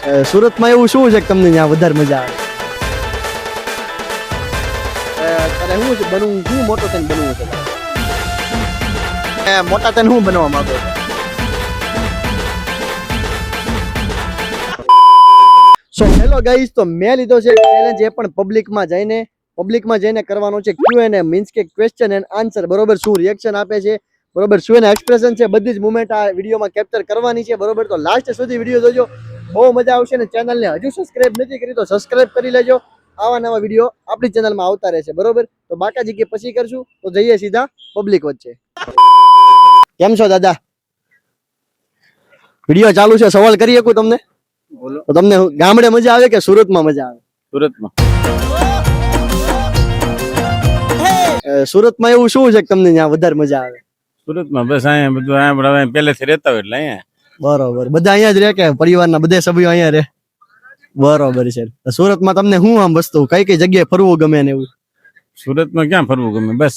સુરતમાં એવું શું છે કે તમને ત્યાં વધારે મજા આવે? તારે શું છે બનવું, શું મોટો થઈને બનવું છે? મોટા થઈને શું બનવા માંગો છો? સો હેલો ગાઈસ, તો મેં લીધો છે ચેલેન્જ, એ પણ પબ્લિકમાં જઈને કરવાનો છે Q&A, મીન્સ કે ક્વેશ્ચન એન્ડ આન્સર. બરોબર, શું રિએક્શન આપે છે, બરોબર, શું એના એક્સપ્રેશન છે, બધી જ મુમેન્ટ આ વિડીયોમાં કેપ્ચર કરવાની છે. બરોબર, તો લાસ્ટ સુધી વિડીયો જોજો, બહુ મજા આવશે. ને ચેનલને હજુ સબસ્ક્રાઇબ નથી કરી તો સબસ્ક્રાઇબ કરી લેજો. આવા નવા વિડીયો આપણી ચેનલમાં આવતા રહેશે. બરોબર, તો બાકાજી કે પછી કરશું, તો જઈએ સીધા પબ્લિક વચ્ચે. કેમ છો દાદા? વિડીયો ચાલુ છે, સવાલ કરી શકું તમને? બોલો. તો તમને ગામડે મજા આવે કે સુરતમાં મજા આવે? સુરતમાં. સુરતમાં એવું શું છે કે તમને ત્યાં વધારે મજા આવે? સુરતમાં બસ અહીંયા બધું અહીંયા પહેલેથી રહેતા હોય એટલે અહીંયા. બરોબર, બધા અહીંયા જ રહે કે પરિવારના બધા સભ્યો અહીંયા રહે? બરોબર છે. સુરતમાં તમને શું આમ વસ્તુ કઈ કઈ જગ્યાએ ફરવું ગમે ને એવું? સુરતમાં ક્યાં ફરવું ગમે, બસ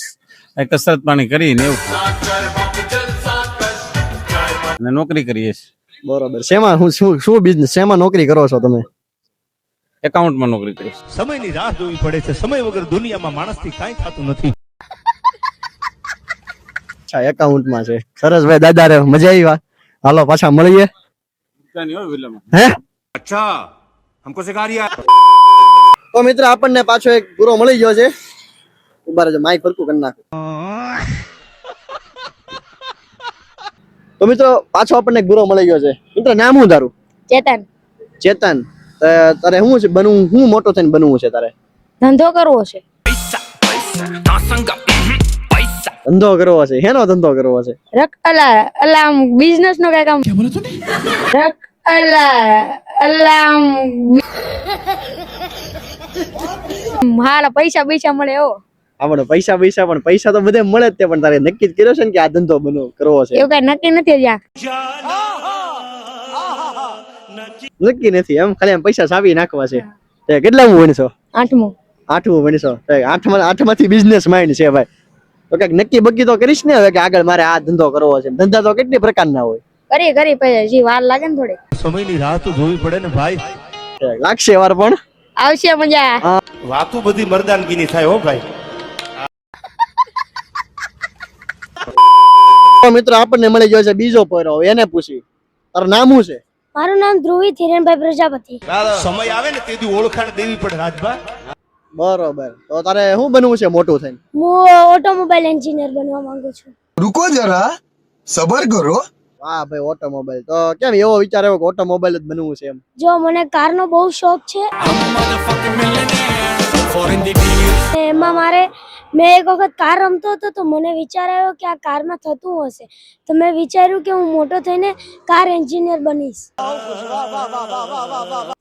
આ કસરત પાણી કરીને એવું અને નોકરી કરીએ છીએ. બરોબર, શેમાં શું બિઝનેસ, શેમાં નોકરી કરો છો તમે? એકાઉન્ટમાં નોકરી કરીએ છીએ. સમયની રાહ જોવી પડે છે. સમય વગર દુનિયામાં માણસથી કાંઈ થતું નથી. અચ્છા, એકાઉન્ટમાં છે. સરસ ભાઈ, દાદા રે મજા આવી. હાલો પાછા મળીએ. હે અચ્છા, હમકો સિખા રહ્યા. તો મિત્ર, આપણને પાછો એક ગુરો મળી ગયો છે. ઉભા રહેજો, માઈક ફરકું કરી નાખો. તો મિત્રો, પાછો આપણને ગુરો મળી ગયો છે. મિત્ર, નામ શું તારું? ચેતન. ચેતન, તારે શું છે બનવું, શું મોટો થઈને બનવું છે તારે? ધંધો કરવો છે. ધંધો કરવો છે? હેનો ધંધો કરવો છે? અલામ બિઝનેસ નો કઈ કામ. હાલા પૈસા મળે એવો. આપણે પૈસા પણ પૈસા તો બધે મળે જ તે, પણ તારે નક્કી જ કર્યો છે ને કે આ ધંધો કરવો છે? એવું કઈ નક્કી નથી જ્યાં. નક્કી નથી એમ, ખાલી આમ પૈસા સાવી નાખવા છે. તે કેટલામું ભણશો? 8મું. 8મું ભણશો? આઠમાંથી બિઝનેસ માઇન્ડ છે ભાઈ. તો કઈક નક્કી બક્કી તો કરીશ ને હવે કે આગળ મારે આ ધંધો કરવો છે? ધંધા તો કેટલી પ્રકારના હોય. કરી પછી વાર લાગે ને થોડી. સમયની રાહ તો જોવી પડે ને ભાઈ. લાગશે વાર, પણ આવશે મજા. વાતો બધી મર્દાનગીની થાય હો ભાઈ. મિત્રો, આપણને મળી ગયો છે બીજો પહેરો. એને પૂછી, તારું નામ શું છે? મારું નામ ધ્રુવી હિરેનભાઈ પ્રજાપતિ. સમય આવે ને તેથી ઓળખાણ દેવી પડે રાજભા. બરોબર, તો તારે શું બનવું છે મોટું થઈને? હું ઓટોમોબાઈલ એન્જિનિયર બનવા માંગુ છું. रुको जरा सबर करो. વાહ ભાઈ, ઓટોમોબાઈલ. તો કેમ એવો વિચાર આવ્યો કે ઓટોમોબાઈલ જ બનવું છે એમ? જો મને કારનો બહુ શોખ છે. એમાં મેં એક વખત કાર રમતો હતો તો મને વિચાર આવ્યો કે આ કારમાં થતું હશે, તો મેં વિચાર્યું કે હું મોટો થઈને કાર એન્જિનિયર બનીશ.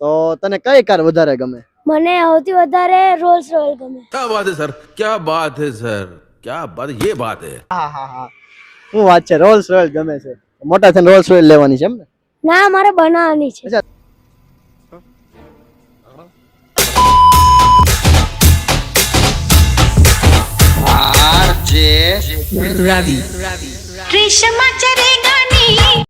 તો તને કઈ કાર વધારે ગમે? મને સૌથી વધારે રોલ્સ રોયલ ગમે. क्या बात है सर, क्या बात है सर, क्या बात, ये बात है. શું વાત છે, રોલ્સ રોયલ ગમે છે? મોટા થઈને રોલ્સ રોયલ લેવાની છે એમ ને? ના, મારે બનાવવાની છે. RJ Ravi. रेशमा चरेगा नहीं.